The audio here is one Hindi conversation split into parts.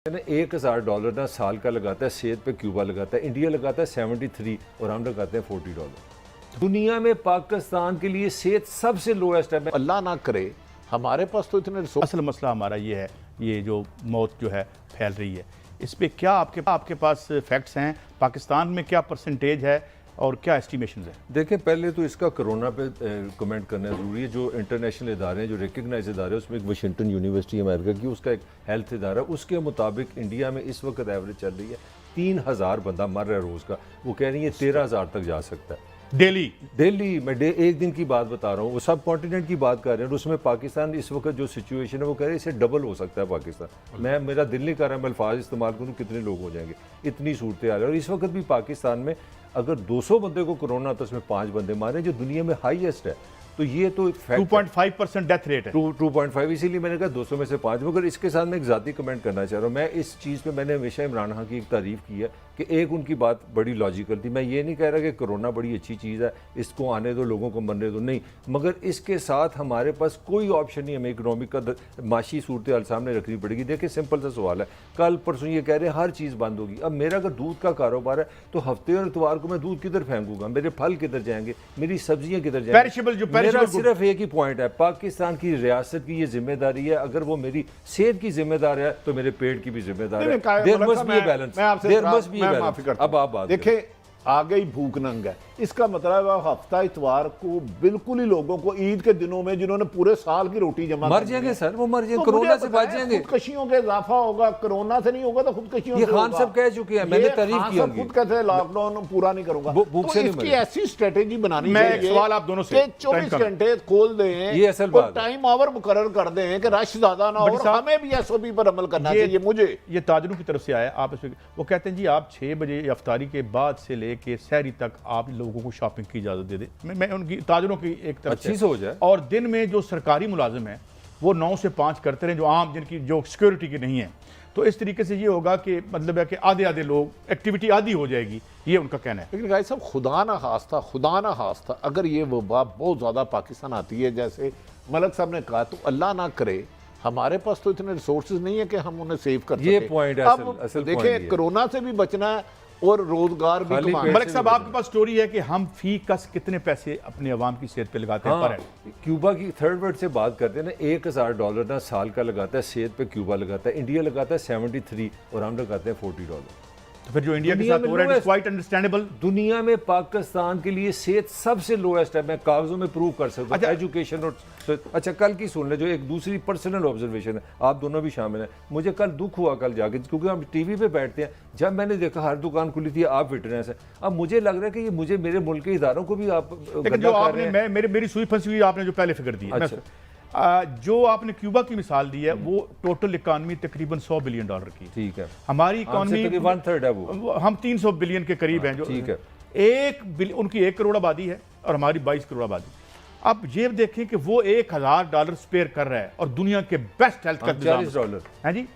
$1000 ना साल का लगाता है सेहत पे, क्यूबा लगाता है, इंडिया लगाता है 73 और हम लगाते हैं $40। दुनिया में पाकिस्तान के लिए सेहत सबसे लोएस्ट है। अल्लाह ना करे हमारे पास तो इतने रिसोर्स। असल मसला हमारा ये है, ये जो मौत जो है फैल रही है, इस पे क्या आपके पास फैक्ट्स हैं? पाकिस्तान में क्या परसेंटेज है और क्या एस्टिमेशन है? देखिए, पहले तो इसका कोरोना पे कमेंट करना ज़रूरी है। जो इंटरनेशनल इदारे हैं, जो रिकग्नाइज इदारे हैं, उसमें एक वाशिंगटन यूनिवर्सिटी अमेरिका की, उसका एक हेल्थ इदारा है, उसके मुताबिक इंडिया में इस वक्त एवरेज चल रही है 3000 बंदा मर रहा है रोज़ का। वो कह रही है 13000 तक जा सकता है डेली। मैं एक दिन की बात बता रहा हूँ, वो सब कॉन्टिनेंट की बात कर रहे हैं। उसमें पाकिस्तान इस वक्त जो सिचुएशन है, वो कह रहे हैं इससे डबल हो सकता है पाकिस्तान। मेरा दिल नहीं कर रहा मैं अल्फाज इस्तेमाल करूँ, कितने लोग हो जाएंगे, इतनी सूरत हाल है। और इस वक्त भी पाकिस्तान में अगर 200 बंदे को कोरोना होता है, उसमें 5 बंदे मारे, जो दुनिया में हाईएस्ट है। तो ये तो 2.5% डेथ रेट है। 2.5, इसीलिए मैंने कहा 200 में से 5। मगर इसके साथ मैं एक ज़ाती कमेंट करना चाह रहा हूँ। मैं इस चीज़ पे मैंने हमेशा इमरान खान की एक तारीफ़ की है कि एक उनकी बात बड़ी लॉजिकल थी। मैं ये नहीं कह रहा कि कोरोना बड़ी अच्छी चीज़ है, इसको आने दो, लोगों को मरने दो, नहीं। मगर इसके साथ हमारे पास कोई ऑप्शन नहीं, हमें इकनॉमिक का माशी सूरत हाल सामने रखनी पड़ेगी। देखिए, सिंपल सा सवाल है, कल परसों ये कह रहे हैं हर चीज़ बंद होगी। अब मेरा अगर दूध का कारोबार है तो हफ्ते और इतवार को मैं दूध किधर फेंकूंगा? मेरे फल किधर जाएंगे? मेरी सब्जियां किधर जाएंगी? मेरा सिर्फ एक ही पॉइंट है, पाकिस्तान की रियासत की ये जिम्मेदारी है। अगर वो मेरी सेहत की जिम्मेदार है तो मेरे पेट की भी जिम्मेदार है। There must be balance. There must be balance. अब आप बात देखें, आ गई भूख नंग है, इसका मतलब है हफ्ता इतवार को बिल्कुल ही लोगों को ईद के दिनों में जिन्होंने पूरे साल की रोटी जमा मर जाएंगे सर, वो मर जाएंगे, कोरोना से बच जाएंगे। खुदकशियों के इजाफा होगा, कोरोना से नहीं होगा तो खुदकशियों से होगा। खान साहब कह चुके हैं, मैंने तारीफ की उनकी। खुद कहते हैं लॉकडाउन पूरा नहीं करूंगा, भूख से इसकी ऐसी स्ट्रेटेजी बनानी चाहिए। सवाल आप दोनों से, 24 घंटे खोल दें, ये असल बात, टाइम ओवर मुकर्रर कर दें कि रश ज्यादा ना हो, और हमें भी एसओपी पर अमल करना चाहिए। मुझे ये ताजरों की तरफ से आया, आप इसमें वो कहते हैं जी आप 6 बजे इफ्तारी के बाद से लेके सहरी तक आप लोगों को शॉपिंग की इजाजत दे दे। मैं उनकी ताजरों की एक तरफ अच्छी सोच है। और दिन में जो सरकारी मुलाजिम है वो 9 से 5 करते रहे, जो आम जिनकी जो सिक्योरिटी की नहीं है। तो इस तरीके से ये होगा कि मतलब है कि आधे लोग एक्टिविटी आधी हो जाएगी, ये उनका कहना है। लेकिन गाइस साहब, खुदा ना खास्ता अगर ये वबा बहुत ज्यादा पाकिस्तान आती है, जैसे मलक साहब ने कहा, तो अल्लाह ना करे हमारे पास तो इतने रिसोर्सेज नहीं है कि हम उन्हें सेव कर सकें। ये पॉइंट है। अब देखें, कोरोना से भी बचना है और रोजगार भी कमाना। मलिक साहब, आपके पास स्टोरी है कि हम फी कस कितने पैसे अपने अवाम की सेहत पे लगाते हैं? हाँ, क्यूबा की थर्ड वर्ल्ड से बात करते हैं ना, $1000 ना साल का लगाता है सेहत पे, क्यूबा लगाता है, इंडिया लगाता है 73 और हम लगाते हैं $40। तो फिर जो इंडिया के साथ हो रहा है, क्वाइट अंडरस्टैंडेबल। दुनिया में पाकिस्तान के लिए सेहत सबसे लोएस्ट है। मैं कागजों में प्रूव कर सकता हूँ। एजुकेशन और अच्छा, कल की सुन ले, जो एक दूसरी पर्सनल ऑब्जर्वेशन है, आप दोनों भी शामिल हैं। मुझे कल दुख हुआ कल जाके, क्योंकि हम टीवी पे बैठते हैं, जब मैंने देखा हर दुकान खुली थी, आप फिटनेस है। अब मुझे लग रहा है कि ये मुझे मेरे मुल्क के इदारों को भी आप, लेकिन जो आपने मेरी सुई फंसी हुई आपने जो पहले फिगर दी है, जो आपने क्यूबा की मिसाल दी है, वो टोटल इकॉनमी तकरीबन $100 बिलियन की। ठीक है, हमारी इकॉनमी 1/3 है, वो हम 300 बिलियन के करीब हैं। जो ठीक है, उनकी 1 करोड़ आबादी है और हमारी 22 करोड़ आबादी। अब ये देखें कि वो $1000 स्पेयर कर रहा है और दुनिया के बेस्ट हेल्थ का $40 है जी,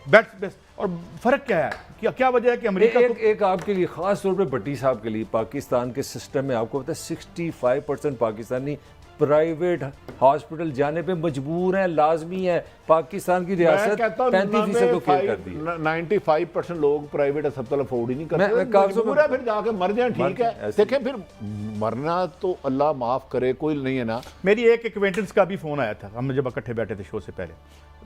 बेस्ट। और फर्क क्या है, क्या वजह है कि अमेरिका एक आपके लिए खास तौर पे भट्टी साहब के लिए, पाकिस्तान के सिस्टम में आपको पता है 65% पाकिस्तानी प्राइवेट हॉस्पिटल जाने पे मजबूर हैं, लाजमी है। पाकिस्तान की रियासत 35% को फेल कर दी। 95% लोग प्राइवेट अस्पताल अफोर्ड ही नहीं करते। फिर जाके मर जाए, ठीक है। देखें, फिर मरना तो अल्लाह माफ करे, कोई नहीं है ना। मेरी एक एक्वेंटेंस का भी फोन आया था, हम जब इकट्ठे बैठे थे शो से पहले,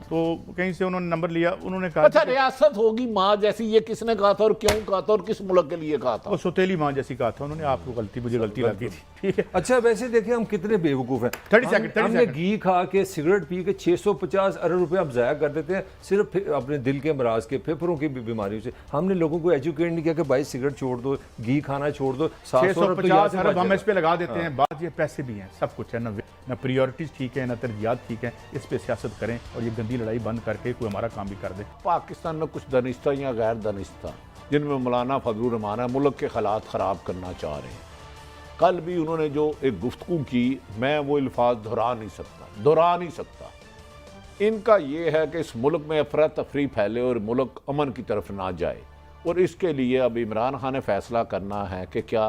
तो कहीं से उन्होंने नंबर लिया, उन्होंने कहा अच्छा, रियासत होगी माँ जैसी, ये किसने कहा था और क्यों कहा था और किस मुल्क के लिए कहा था? वो सौतेली माँ जैसी कहा था उन्होंने। आपको गलती, मुझे गलती लगी थी, ठीक है। अच्छा, वैसे देखिए हम कितने बेवकूफ़ हैं। 30 सेकंड हमने घी खा के, सिगरेट पी के 650 अरब रुपए हम ज़ाया कर देते हैं सिर्फ अपने दिल के मराज के, फेफड़ों की बीमारियों से। हमने लोगों को एजुकेट नहीं किया कि भाई सिगरेट छोड़ दो, घी खाना छोड़ दो। 650 अरब हम इस पे लगा देते हैं। बात ये पैसे भी हैं, सब कुछ है ना प्रायोरिटीज ठीक है, ना तरजीहात ठीक है। इस पे सियासत करें और ये गंदी लड़ाई बंद करके कोई हमारा काम भी कर दे। पाकिस्तान में कुछ दानिस्ता या गैर दानिस्ता, जिनमें मौलाना फजलुर रहमान है, मुल्क के हालात ख़राब करना चाह रहे हैं। कल भी उन्होंने जो एक गुफ्तगू की, मैं वो अल्फाज दोहरा नहीं सकता। इनका ये है कि इस मुल्क में अफरा तफरी फैले और मुल्क अमन की तरफ ना जाए, और इसके लिए अब इमरान खान ने फैसला करना है कि क्या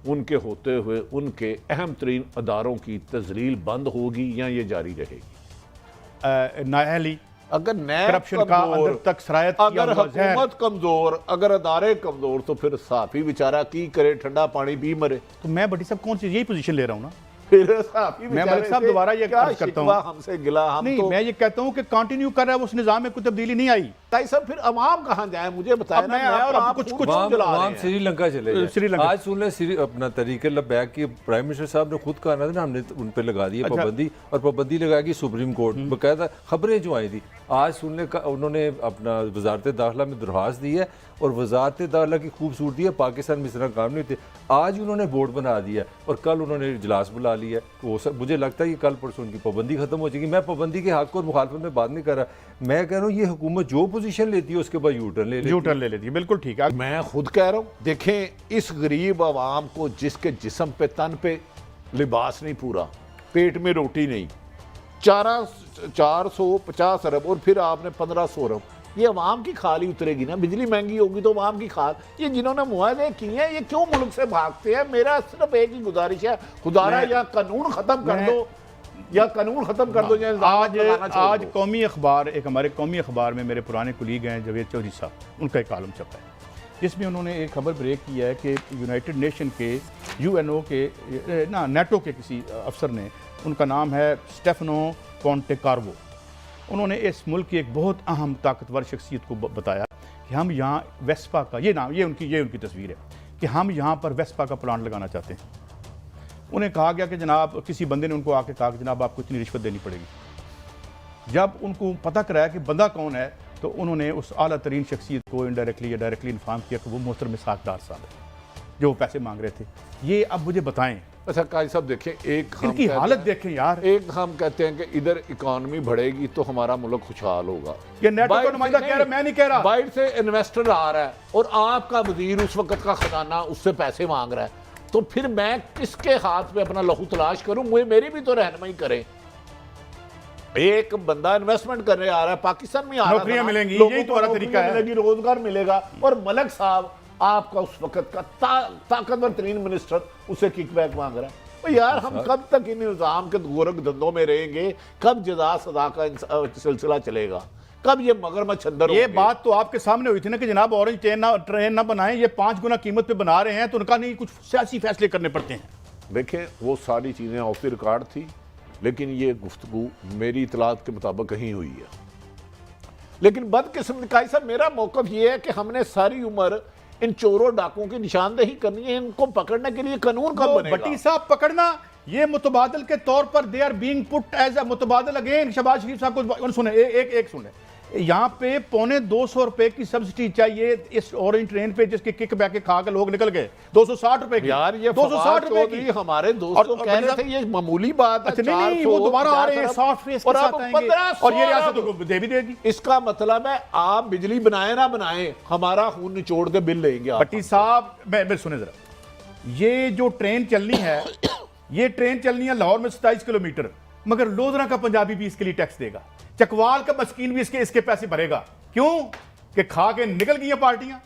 उनके होते हुए उनके अहम तरीन अदारों की तजलील बंद होगी या ये जारी रहेगी। नाअहली अगर नैब करप्शन का कमजोर, अंदर तक सरायत किया अगर हुआ जहर। हुकूमत कमजोर, अगर अदारे कमजोर, तो फिर साफी बेचारा की करे, ठंडा पानी पी मरे। तो मैं भट्टी साहब कौन सी यही पोजीशन ले रहा हूँ ना। फिर साफी मैं बेचारे मलिक साहब से दोबारा ये क्या अर्ज करता शिकवा हूँ, हमसे गिला, हम नहीं तो मैं ये कहता हूँ कि कंटिन्यू कर रहा है, उस निजाम में कोई तब्दीली नहीं आई। ताई साहब फिर अवाम कहाँ जाए मुझे बताया अब ना, मैं और आप कुछ- खून कुछ कौन जला रहे वहाँ हैं? श्रीलंका चले जाएं। श्रीलंका। आज सुन लें अपना तरीके लबैक की प्राइम मिनिस्टर साहब ने खुद कहा ना हमने उन पे लगा दी है अच्छा। पाबंदी, और पाबंदी लगाएगी सुप्रीम कोर्ट। बकायदा खबरें जो आई थी आज सुन लें उन्होंने अपना वजारत दाखिला में दरख्वास्त दी है, और वजारत दाखिला की खूबसूरती है पाकिस्तान में इस तरह काम नहीं होते। आज उन्होंने बोर्ड बना दिया और कल उन्होंने इजलास बुला लिया। वो सब मुझे लगता है कि कल परसों उनकी पाबंदी खत्म हो जाएगी। मैं पाबंदी के हक और मुखालफत में बात नहीं कर रहा, मैं कह रहा हूँ ये हुकूमत जो पोजीशन लेती है उसके बाद यूटर्न ले लेती है। यूटर्न ले लेती है, बिल्कुल ठीक है। मैं खुद कह रहा हूँ, देखें इस गरीब आवाम को जिसके जिस्म पे तन पे लिबास नहीं पूरा, पेट में रोटी नहीं, 450 अरब और फिर आपने 1500 अरब, ये अवाम की खाल ही उतरेगी ना। बिजली महंगी होगी तो अवाम की खाल। ये जिन्होंने मुआहदे किए हैं ये क्यों मुल्क से भागते हैं? मेरा सिर्फ एक ही गुजारिश है, खुदारा या कानून खत्म कर दो, या कानून खत्म कर दो, या इल्जाम लगाना छोड़ आज दो। कौमी अखबार, एक हमारे कौमी अखबार में मेरे पुराने कुलीग हैं जावेद चौधरी साहब, उनका एक कॉलम छपा है जिसमें उन्होंने एक खबर ब्रेक किया है कि यूनाइटेड नेशन के यूएनओ के ना नेटो के किसी अफसर ने, उनका नाम है स्टेफनो कॉन्टेकार्वो, उन्होंने इस मुल्क की एक बहुत अहम ताकतवर शख्सियत को बताया कि हम यहाँ वेस्पा का, ये नाम ये उनकी तस्वीर है कि हम यहाँ पर वेस्पा का प्लांट लगाना चाहते हैं। उन्हें कहा गया कि जनाब, किसी बंदे ने उनको आके कहा कि जनाब आपको इतनी रिश्वत देनी पड़ेगी। जब उनको पता कराया कि बंदा कौन है तो उन्होंने उस आला तरीन शख्सियत को इनडायरेक्टली या डायरेक्टली इन्फॉर्म किया कि वो मोहतरम साकदार साहब है जो वो पैसे मांग रहे थे। ये अब मुझे बताएं, अच्छा काजी साहब देखें, एक हम इनकी कहते हालत हैं- देखें यार। एक हम कहते हैं कि इधर इकोनॉमी बढ़ेगी तो हमारा मुल्क खुशहाल होगा। ये नेटो का बाहर नुमाइंदा से कह रहा है, मैं नहीं कह रहा। बाहर से इन्वेस्टर आ रहा है और आपका वजीर उस वक्त का खजाना उससे पैसे मांग रहा है, तो फिर मैं किसके हाथ में अपना लहू तलाश करूं? मुझे मेरी भी तो रहनुमाई करें। एक बंदा इन्वेस्टमेंट करने आ रहा है, पाकिस्तान में आ रहा है, नौकरियां मिलेंगी, लोगों यही को तुम्हारा नौकरियां तरीका है। मिलेगी, रोजगार मिलेगा, और मलक साहब आपका उस वक्त का ताकतवर तरीन मिनिस्टर उसे किकबैक मांग रहा है। तो यार हम कब तक इन निजाम के गोरख धंधों में रहेंगे? कब जजा सजा का सिलसिला चलेगा? कब ये मगरमच्छ अंदर ये होंगे? बात तो आपके सामने हुई थी ना कि जनाब ऑरेंज ट्रेन ना बनाएं, ये 5 गुना कीमत पे बना रहे हैं, तो उनका नहीं कुछ सियासी फैसले करने पड़ते हैं। देखें वो सारी चीज़ें ऑफ द रिकॉर्ड थी, लेकिन ये गुफ्तगू मेरी इतलात के मुताबिक कहीं हुई है। लेकिन बदकिस्मती साहब, मेरा मौक़िफ़ ये है कि हमने सारी उम्र इन चोरों डाकुओं की निशानदेही करनी है। इनको पकड़ने के लिए कानून कब बनेगा? भट्टी साहब पकड़ना, ये मुतबादल के तौर पर they are being put as a मुतबादल अगेन। शहबाज शरीफ साहब को सुने, एक सुने, यहाँ पे 250 रुपए की सब्सिडी चाहिए इस ऑरेंज ट्रेन पे, जिसके किक बैक के खा के लोग निकल गए। 260 रुपए की यार ये 260 रुपए की हमारे दोस्तों कह रहे थे ये मामूली बात है। अच्छा नहीं, वो दोबारा आ रहे हैं सॉफ्ट फेस के और साथ अब आएंगे 1500 और ये रियासत को दे भी देगी। इसका मतलब है आप बिजली बनाए ना बनाए, हमारा खून निचोड़ के बिल लेंगे आप। भट्टी साहब मैं सुने जरा, ये जो ट्रेन चलनी है, ये ट्रेन चलनी है लाहौर में 27 किलोमीटर, मगर लोधरा का पंजाबी भी इसके लिए टैक्स देगा, चकवाल का मस्कीन भी इसके पैसे भरेगा। क्यों? कि खा के निकल गई पार्टियां।